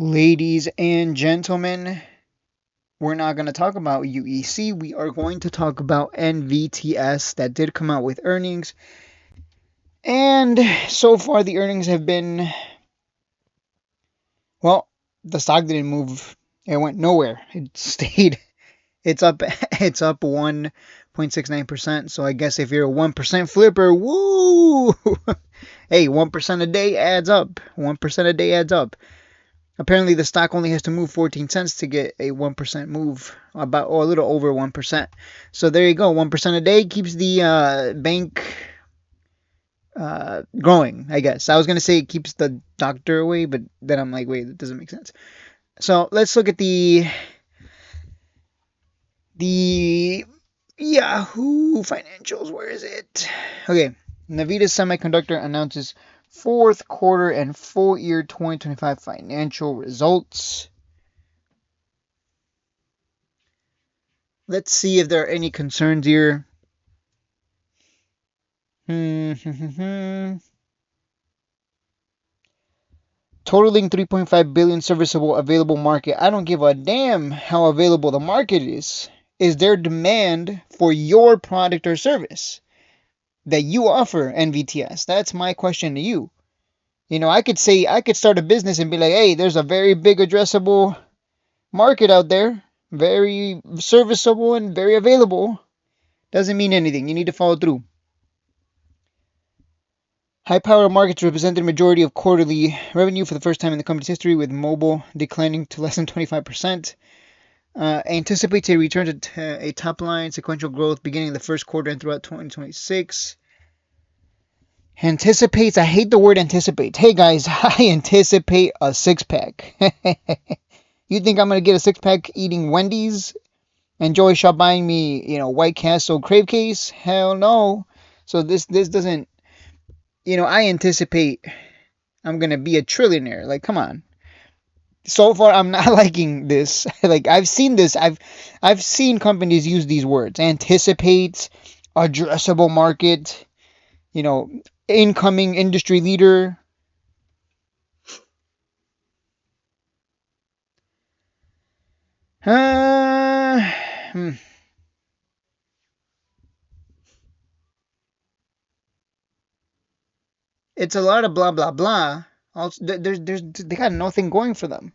Ladies and gentlemen, we're not going to talk about UEC. We are going to talk about Nvts that did come out with earnings. And so far, the earnings have been, well, the stock didn't move. It went nowhere. It stayed. It's up. It's up 1.69%. So I guess if you're a 1% flipper, woo! Hey, 1% a day adds up. 1% a day adds up. Apparently, the stock only has to move 14 cents to get a 1% move, or a little over 1%. So there you go. 1% a day keeps the bank growing, I guess. I was going to say it keeps the doctor away, but then I'm like, wait, that doesn't make sense. So let's look at the Yahoo financials. Where is it? Okay. Nvts Semiconductor announces fourth quarter and full year 2025 financial results. Let's see if there are any concerns here. Totaling 3.5 billion serviceable available market. I don't give a damn how available the market is. Is there demand for your product or service that you offer, NVTS? That's my question to you. You know, I could start a business and be like, hey, there's a very big addressable market out there, very serviceable and very available. Doesn't mean anything. You need to follow through. High-power markets represented a majority of quarterly revenue for the first time in the company's history, with mobile declining to less than 25%. Anticipates a return to a top-line sequential growth beginning in the first quarter and throughout 2026. Anticipates, I hate the word anticipate. Hey guys, I anticipate a six-pack. You think I'm going to get a six-pack eating Wendy's? And Joey Shaw buying me, White Castle Crave Case? Hell no. So this doesn't, I anticipate I'm going to be a trillionaire. Like, come on. So far, I'm not liking this. Like, I've seen this. I've seen companies use these words. Anticipate, addressable market, incoming industry leader. It's a lot of blah blah blah. Also, they got nothing going for them.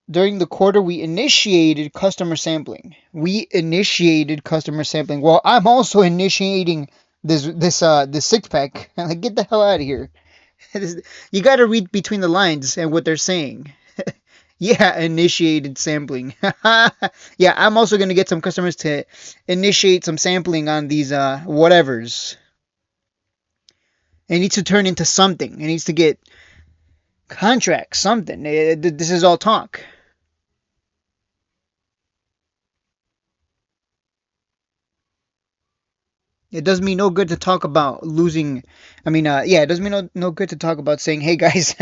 During the quarter, we initiated customer sampling. Well, I'm also initiating this six pack. Like, get the hell out of here. You got to read between the lines and what they're saying. Yeah, initiated sampling. Yeah, I'm also going to get some customers to initiate some sampling on these whatevers. It needs to turn into something. It needs to get contracts, something. This is all talk. It does me no good to talk about losing. It does me no good to talk about saying, "Hey guys,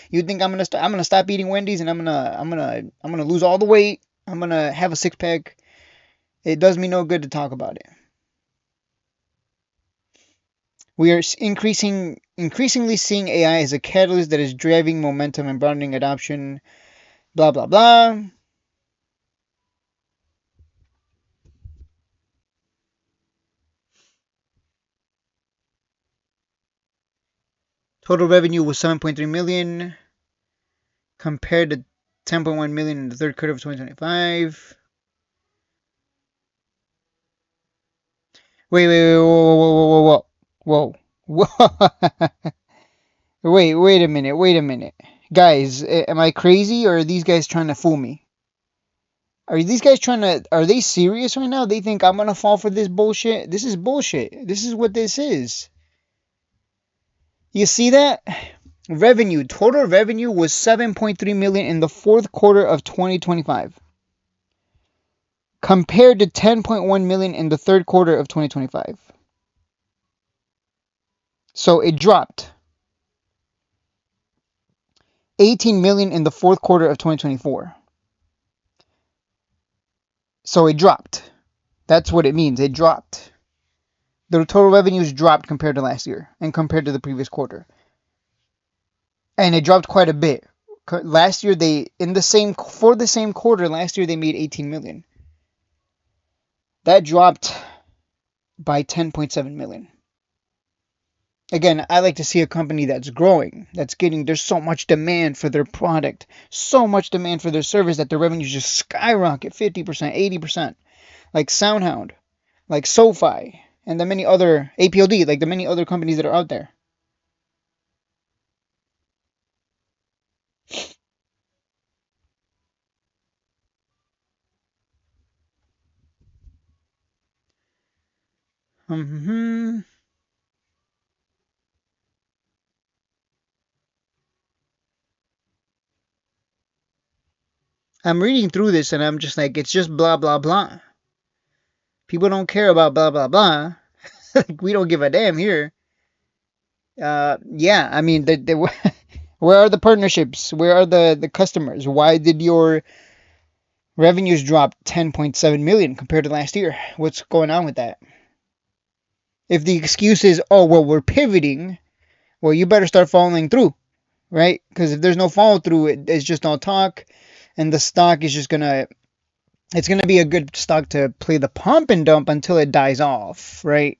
you think I'm gonna stop eating Wendy's and I'm gonna lose all the weight. I'm gonna have a six pack." It does me no good to talk about it. We are increasingly seeing AI as a catalyst that is driving momentum and broadening adoption. Blah blah blah. Total revenue was 7.3 million compared to 10.1 million in the third quarter of 2025. Wait, whoa. Wait a minute. Guys, am I crazy or are these guys trying to fool me? Are they serious right now? They think I'm gonna fall for this bullshit? This is bullshit. This is what this is. You see that? Total revenue was 7.3 million in the fourth quarter of 2025. Compared to 10.1 million in the third quarter of 2025. So it dropped. 18 million in the fourth quarter of 2024. So it dropped. That's what it means. It dropped. The total revenues dropped compared to last year and compared to the previous quarter. And it dropped quite a bit. Last year for the same quarter last year they made 18 million. That dropped by 10.7 million. Again, I like to see a company that's growing, there's so much demand for their product, so much demand for their service that their revenues just skyrocket 50%, 80%. Like SoundHound, like SoFi, and the many other APLD, like the many other companies that are out there. I'm reading through this and I'm just like, it's just blah blah blah. People don't care about blah blah blah. Like, we don't give a damn here. Yeah, I mean, where are the partnerships? Where are the customers? Why did your revenues drop 10.7 million compared to last year? What's going on with that? If the excuse is, oh, well, we're pivoting, well, you better start following through, right? Because if there's no follow through, it's just all talk, and the stock is just it's gonna be a good stock to play the pump and dump until it dies off, right?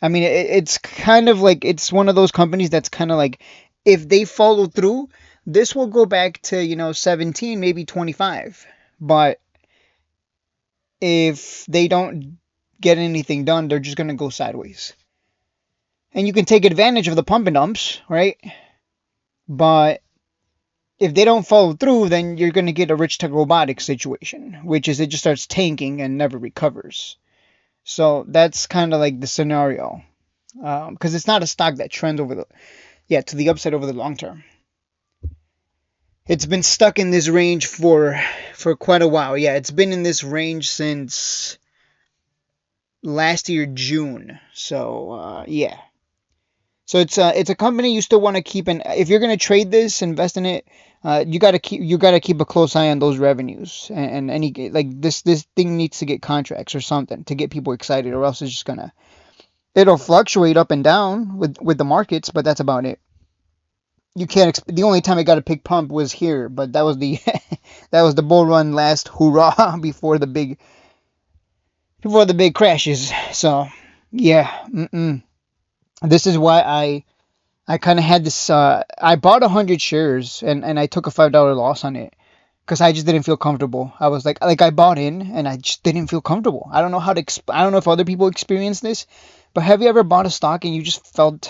I mean, it's kind of like, it's one of those companies that's kind of like, if they follow through, this will go back to 17, maybe 25. But if they don't get anything done, they're just gonna go sideways. And you can take advantage of the pump and dumps, right? But if they don't follow through, then you're gonna get a Rich Tech Robotics situation, which is it just starts tanking and never recovers. So that's kind of like the scenario, because it's not a stock that trends to the upside over the long term. It's been stuck in this range for quite a while. Yeah, it's been in this range since last year June. So yeah. So it's a company you still want to keep in. If you're gonna trade this, invest in it. You gotta keep a close eye on those revenues, and any, like, this thing needs to get contracts or something to get people excited, or else it's just it'll fluctuate up and down with the markets, but that's about it. You can't. The only time it got a big pump was here, but that was the that was the bull run last hoorah before the big crashes. So yeah, this is why I kind of had this. I bought 100 shares and I took a $5 loss on it because I just didn't feel comfortable. I was like I bought in and I just didn't feel comfortable. I don't know how to. I don't know if other people experience this, but have you ever bought a stock and you just felt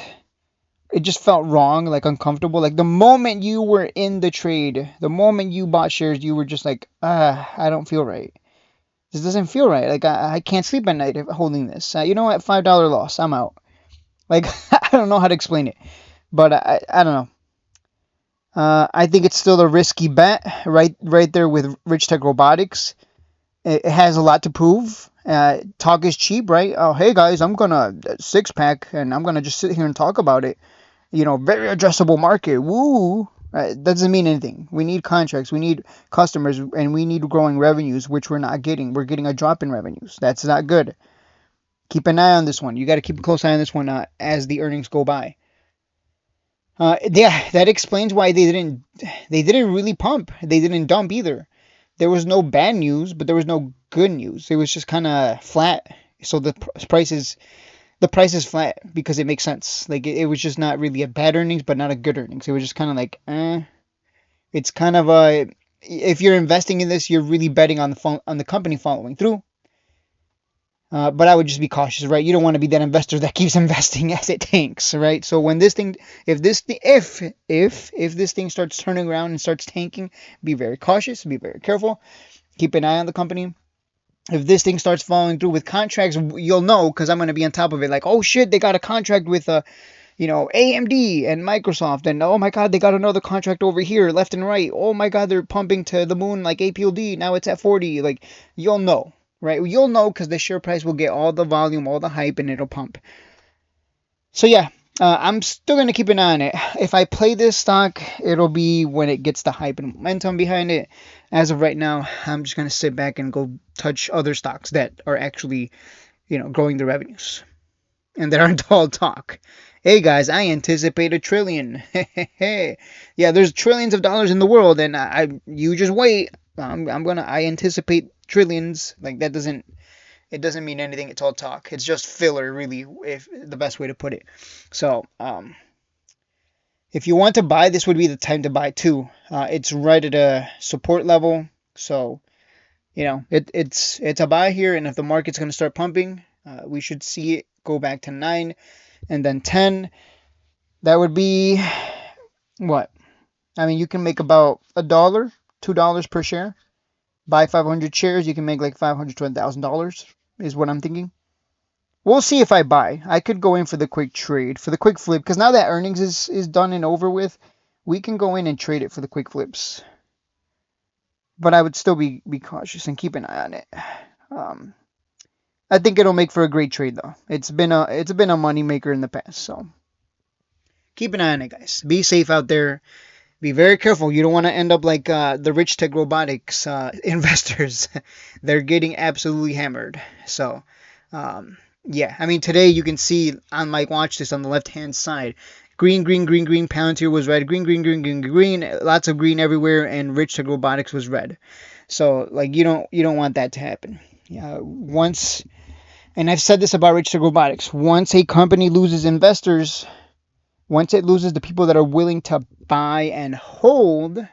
wrong, like uncomfortable? Like the moment you were in the trade, the moment you bought shares, you were just like, I don't feel right. This doesn't feel right. Like I can't sleep at night holding this. You know what? $5 loss. I'm out. Like I don't know how to explain it, but I don't know. I think it's still a risky bet, right there with Rich Tech Robotics. It has a lot to prove. Talk is cheap, right? Oh, hey guys, I'm gonna six pack and I'm gonna just sit here and talk about it. Very addressable market. Woo! That doesn't mean anything. We need contracts, we need customers, and we need growing revenues, which we're not getting. We're getting a drop in revenues. That's not good. Keep an eye on this one. You got to keep a close eye on this one as the earnings go by. Yeah, that explains why they didn't really pump. They didn't dump either. There was no bad news, but there was no good news. It was just kind of flat. So the price is flat because it makes sense. Like it was just not really a bad earnings, but not a good earnings. It was just kind of like, It's kind of if you're investing in this, you're really betting on the company following through. But I would just be cautious, right? You don't want to be that investor that keeps investing as it tanks, right? So when this thing, if this thing starts turning around and starts tanking, be very cautious, be very careful, keep an eye on the company. If this thing starts following through with contracts, you'll know because I'm going to be on top of it. Like, oh shit, they got a contract with AMD and Microsoft, and oh my god, they got another contract over here, left and right. Oh my god, they're pumping to the moon like APLD. Now it's at 40. Like, you'll know. Right, you'll know because the share price will get all the volume, all the hype, and it'll pump. So yeah, I'm still gonna keep an eye on it. If I play this stock, it'll be when it gets the hype and momentum behind it. As of right now, I'm just gonna sit back and go touch other stocks that are actually, growing their revenues. and that aren't all talk. Hey guys, I anticipate a trillion. Yeah, there's trillions of dollars in the world, and you just wait. I anticipate trillions. Like it doesn't mean anything. It's all talk. It's just filler, really, if the best way to put it. So, if you want to buy, this would be the time to buy too. It's right at a support level, so it's a buy here. And if the market's going to start pumping, we should see it go back to 9 and then 10. That would be what? I mean, you can make about $1, $2 per share. Buy 500 shares, you can make like $500 to $1,000 is what I'm thinking. We'll see if I buy. I could go in for the quick trade, for the quick flip, because now that earnings is done and over with, we can go in and trade it for the quick flips. But I would still be cautious and keep an eye on it. I think it'll make for a great trade though. It's been a money maker in the past, so keep an eye on it, guys. Be safe out there. Be very careful. You don't want to end up like the Rich Tech Robotics investors. They're getting absolutely hammered. So, yeah. I mean, today you can see on my watch this on the left-hand side. Green, green, green, green. Palantir was red. Green, green, green, green, green. Lots of green everywhere, and Rich Tech Robotics was red. So, like, you don't want that to happen. Once, and I've said this about Rich Tech Robotics. Once a company loses investors, once it loses the people that are willing to buy and hold,